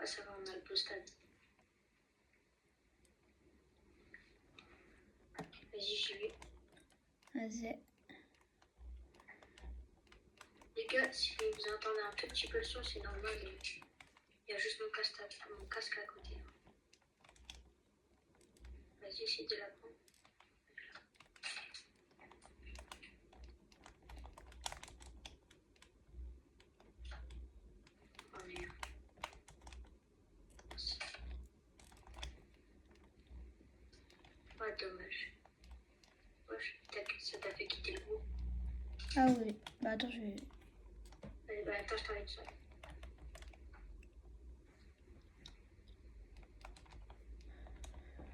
Ah, ça va, on a le beau stade. Vas-y, j'y vais. Vas-y. Les gars, si vous entendez un tout petit peu le son, c'est normal. Il y a juste mon casque à côté. Vas-y, essaye de la prendre. Oh merde. Ouais, dommage. Wesh, ça t'a fait quitter le groupe. Ah oui. Bah attends, je vais... Allez, bah attends, je t'enlève ça.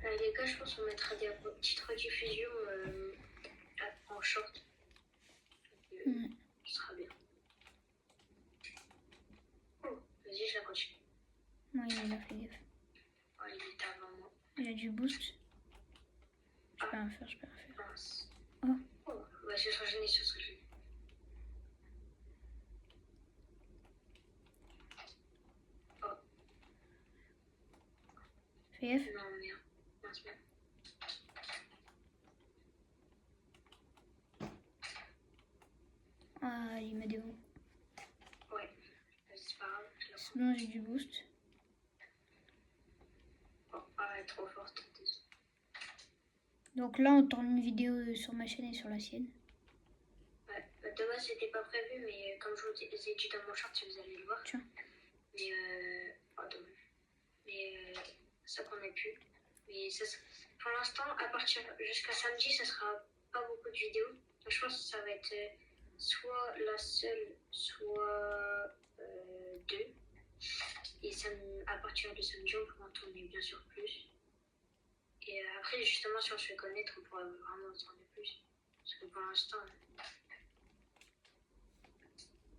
Les gars, je pense qu'on mettra des petites rediffusions en short. Ce sera bien. Oh, vas-y, je la continue. Ouais, il a fait gaffe. Oh, il est avant moi. Il a du boost. Je peux rien faire, je peux rien faire. Mince. Oh. Oh, bah, je serai gêné, je serai gêné. Oh. Fais gaffe. Non, merde. Mince, merde. Ah, il m'a dévoué. Ouais. C'est pas grave. C'est bon, j'ai du boost. Oh, ah, elle est trop forte. Donc là, on tourne une vidéo sur ma chaîne et sur la sienne. Ouais. Bah, de base, c'était pas prévu, mais comme je vous ai dit dans mon short, si vous allez le voir. Tiens. Mais oh, dommage. Mais ça qu'on a pu. Mais ça, pour l'instant, à partir jusqu'à samedi, ça sera pas beaucoup de vidéos. Donc, je pense que ça va être soit la seule, soit deux. Et à partir de samedi, on pourra en tourner bien sûr plus. Et après, justement, si on se fait connaître, on pourra vraiment en tourner plus. Parce que pour l'instant.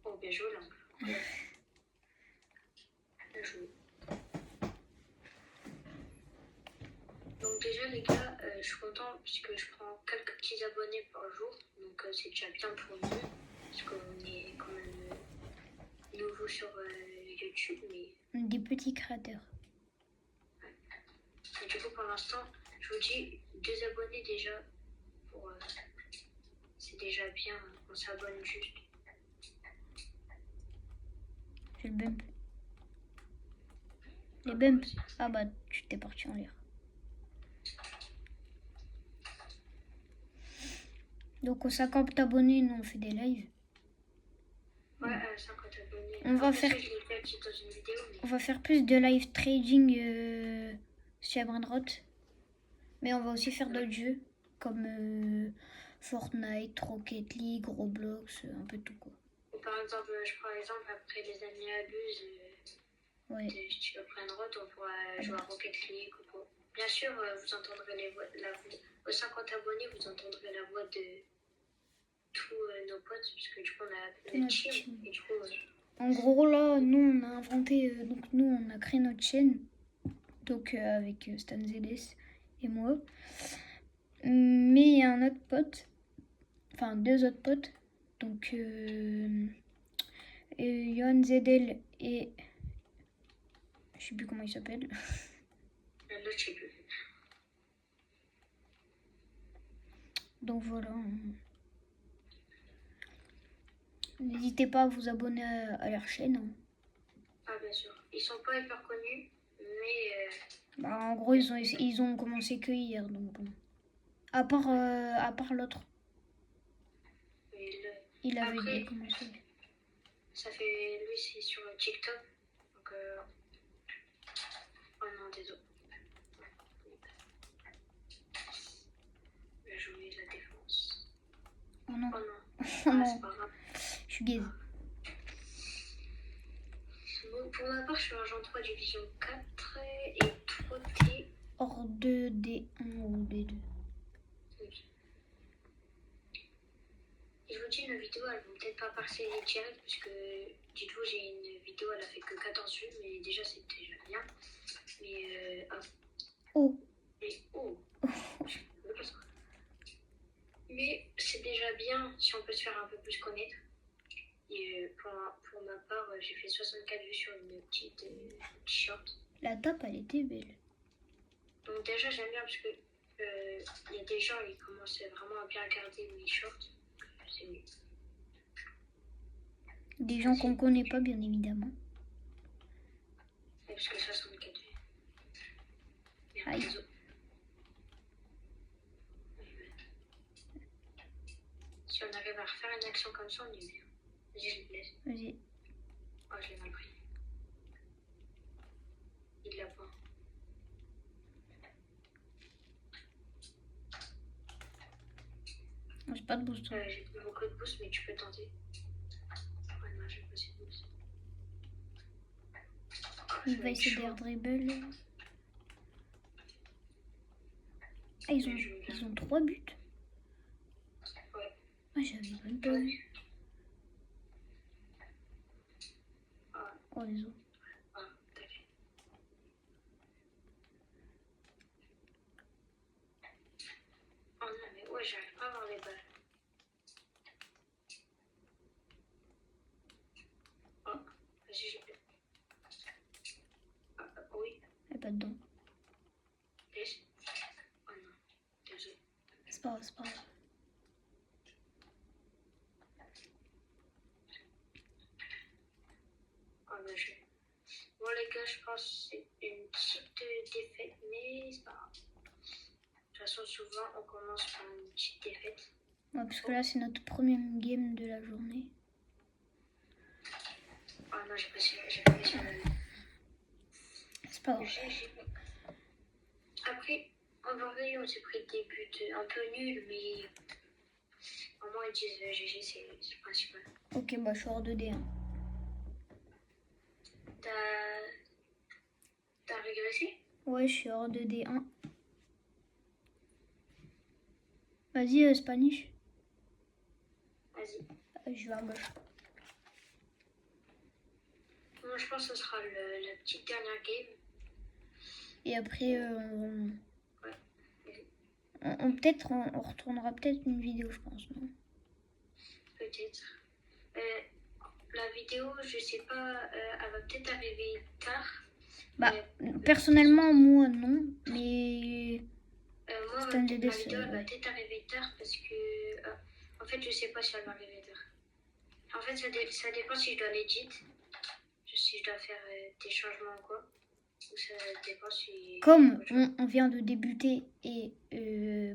Oh, bien joué là. Bien joué. Donc déjà les gars, je suis content puisque je prends quelques petits abonnés par jour. Donc c'est déjà bien pour nous. Parce qu'on est quand même nouveau sur YouTube. Mais Des petits créateurs. ouais. Et du coup pour l'instant, je vous dis 2 abonnés déjà. C'est déjà bien, on s'abonne juste. J'ai le bump. Les bumps. Ah bah tu t'es parti en l'air. Donc aux 50 abonnés, nous on fait des lives. Ouais, 50 abonnés. On va faire... Ça, je l'ai fait dans une vidéo. Mais... On va faire plus de live trading chez Brainrot. Mais on va aussi faire d'autres jeux comme Fortnite, Rocket League, Roblox, un peu tout quoi. Ou par exemple, je prends l'exemple après les amis abusent. Ouais. Si tu veux prendre on pourra jouer à Rocket League ou quoi. Bien sûr, vous entendrez aux 50 abonnés, vous entendrez la voix de tous nos potes, parce que du coup, on a notre team. Et du coup, en gros, là, nous, on a inventé, donc nous, on a créé notre chaîne, donc avec Stan ZS et moi. Mais il y a un autre pote, enfin 2 autres potes, donc Johan Zedel et je sais plus comment il s'appelle. l'autre, je sais plus. Donc voilà. N'hésitez pas à vous abonner à leur chaîne. Ah, bien sûr. Ils sont pas hyper connus, mais... Bah, en gros, ils ont commencé que hier, donc bon. À part l'autre. Il avait après, commencé. Ça fait... Lui, c'est sur TikTok. Donc... Oh non, désolé. J'ai joué la défense. Oh non. Oh non. Oh non. C'est pas grave. Je suis gaze. Bon, pour ma part, je suis agent 3 division 4 et 3T. Hors 2, D1 ou D2. Oui. Et je vous dis, nos vidéos, elles vont peut-être pas passer direct parce que, dites-vous, j'ai une vidéo, elle a fait que 14 vues, mais déjà, c'est déjà bien. Mais, Oh. Mais, oh. Mais c'est déjà bien si on peut se faire un peu plus connaître. Et pour ma part, j'ai fait 64 vues sur une petite short. La tape, elle était belle. Donc déjà, j'aime bien parce que il y a des gens, ils commencent vraiment à bien regarder mes shorts. C'est mieux. Des gens qu'on connaît pas, bien évidemment. Et parce que 64 vues. Merde, Aïe. désolé. Si on arrive à refaire une action comme ça, on est bien. Vas-y, je le laisse. Vas-y. Oh, je l'ai mal pris. Il l'a pas. J'ai pas de boost. J'ai plus beaucoup de boost, mais tu peux tenter. Ouais, non, j'ai pas assez de boost. Il va essayer d'air dribble. Ah, ils ont 3 buts. Ouais. Ah, j'avais même pas vu. Oh, désolé. Ah, t'inquiète. Oh non, mais ouais, j'arrive pas à avoir les balles. Oh, vas-y, je peux. Oui, Elle est pas dedans. laisse. Oh non, désolé. C'est pas grave, c'est pas grave. Oh, mais je... Bon, les gars, je pense que c'est une petite défaite, mais c'est pas grave. De toute façon, souvent, on commence par une petite défaite. Ouais, parce que là, c'est notre premier game de la journée. Oh non, j'ai pas réussi à la mettre. C'est pas grave. Après, en vrai, on s'est pris des buts un peu nuls, mais au moins ils disent GG, c'est le principal. Ok, bah je suis hors de D1. T'as régressé? Ouais, je suis hors de D1. Vas-y, Spanish. Vas-y. Je vais à gauche. Moi, je pense que ce sera la petite dernière game. Et après, Ouais. on retournera peut-être une vidéo, je pense, non? Peut-être. La vidéo, je sais pas, elle va peut-être arriver tard. Bah, personnellement, moi, non. Mais moi, c'est un ma GD, vidéo, elle va ouais. peut-être arriver tard parce que... en fait, je sais pas si elle va arriver tard. En fait, ça dépend si je dois l'edit. Si je dois faire des changements ou quoi. Ou ça dépend si... Comme on vient de débuter et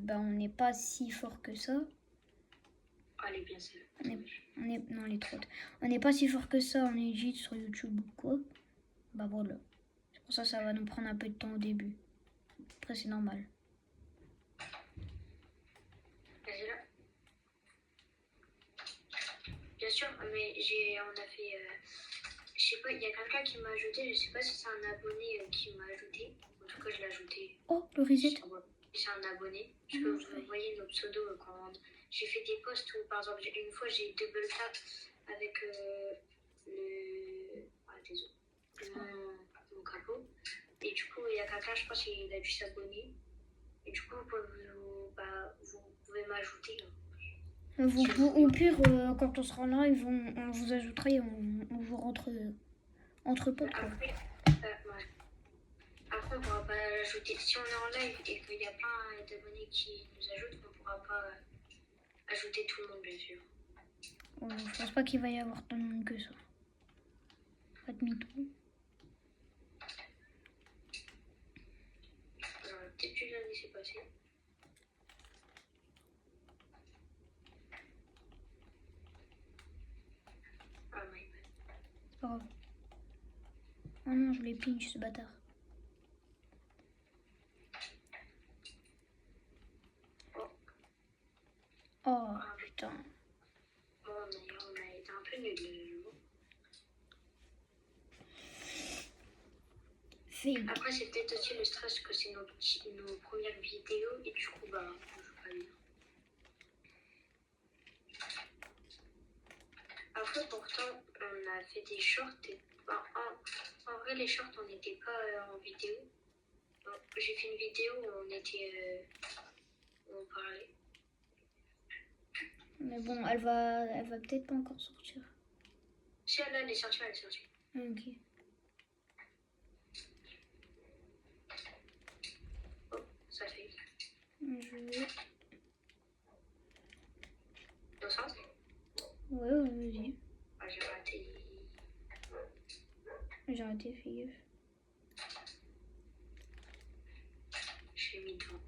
bah, on n'est pas si fort que ça. Ah, elle est bien celle. Non, elle est trop haute. On n'est pas si fort que ça en edit sur YouTube ou quoi. Bah voilà. C'est pour ça que ça va nous prendre un peu de temps au début. Après, c'est normal. Vas-y là. Bien sûr, mais on a fait... je sais pas, il y a quelqu'un qui m'a ajouté. Je sais pas si c'est un abonné qui m'a ajouté. En tout cas, je l'ai ajouté. Oh, le reset. C'est un abonné. Parce que vous voyez nos pseudos quand j'ai fait des posts où, par exemple, une fois, j'ai double tap avec mon capot. Et du coup, il y a quelqu'un, je pense, il a dû s'abonner. Et du coup, vous pouvez m'ajouter. Au pire, quand on sera en live, on vous ajoutera et on vous rentre entre potes. Après, Après, on pourra pas l'ajouter. Si on est en live et qu'il y a plein d'abonnés qui nous ajoutent, on pourra pas ajouter tout le monde, bien sûr. Je pense pas qu'il va y avoir tant de monde que ça. Pas de mytho. J'aurais peut-être dû la laisser passer. Ah, my bad. C'est pas grave. Oh non, je voulais pinch ce bâtard. Oh putain. Bon, on a été un peu nuls. Après, c'est peut-être aussi le stress que c'est nos premières vidéos et du coup, bah, on joue pas bien. Après, pourtant, on a fait des shorts. En vrai, les shorts, on n'était pas en vidéo. J'ai fait une vidéo où on était... où on parlait. Mais bon, elle va peut-être pas encore sortir. Si elle, elle est sortie, elle est sortie. Ok. Oh, ça fait. Je vais... Au centre. Ouais, vas-y. Ah, j'ai raté. J'ai arrêté, fais gaffe. J'ai mis devant.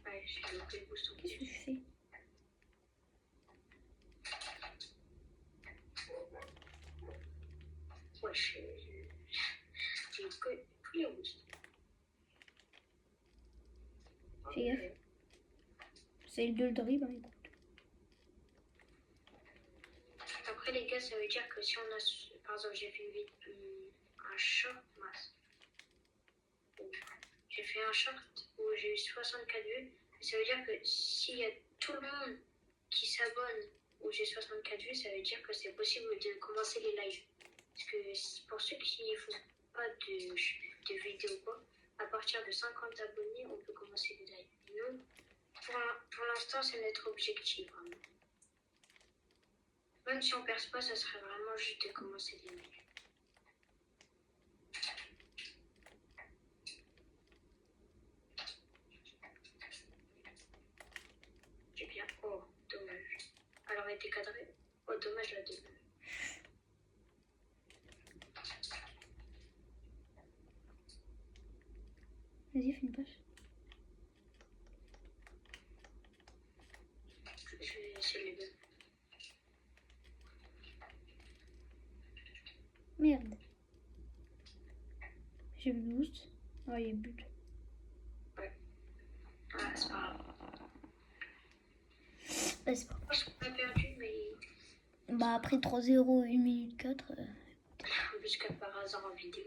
Ouais, j'ai loupé le boost en Qu'est-ce que plus. je fais? Ouais, j'ai loupé tous les boosts. Fais gaffe. C'est le dribble, hein, écoute. Après, les gars, ça veut dire que si on a. Par exemple, j'ai fait un short masse. J'ai fait un short où j'ai eu 64 vues. Ça veut dire que s'il y a tout le monde qui s'abonne où j'ai 64 vues, ça veut dire que c'est possible de commencer les lives. Parce que pour ceux qui ne font pas de vidéos quoi, à partir de 50 abonnés, on peut commencer les lives. Et nous, pour l'instant, c'est notre objectif. Vraiment. Même si on perce pas, ça serait vraiment juste de commencer les lives. J'ai bien. Oh, dommage. Alors, elle était cadrée. Oh, dommage la deuxième. Vas-y, fais une passe. Je vais essayer les deux. Merde. J'ai le boost. Oh, il y a but. Ouais. Ah, c'est pas grave. Bah, c'est pas Je pense qu'on a perdu, mais. Bah, après 3-0, 1 minute 4. Jusqu'à par hasard en vidéo.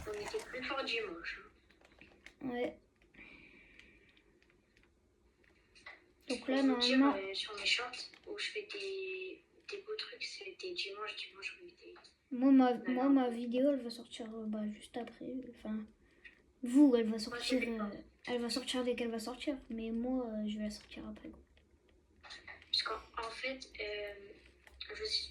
On était plus fort dimanche. Ouais. Donc là, Pour vous dire, normalement. sur mes shorts où je fais des beaux trucs, c'était dimanche, on était. Moi, ma vidéo, elle va sortir bah, juste après. Enfin, vous, elle va sortir. Elle va sortir dès qu'elle va sortir. Mais moi, je vais la sortir après. Parce qu'en fait, je sais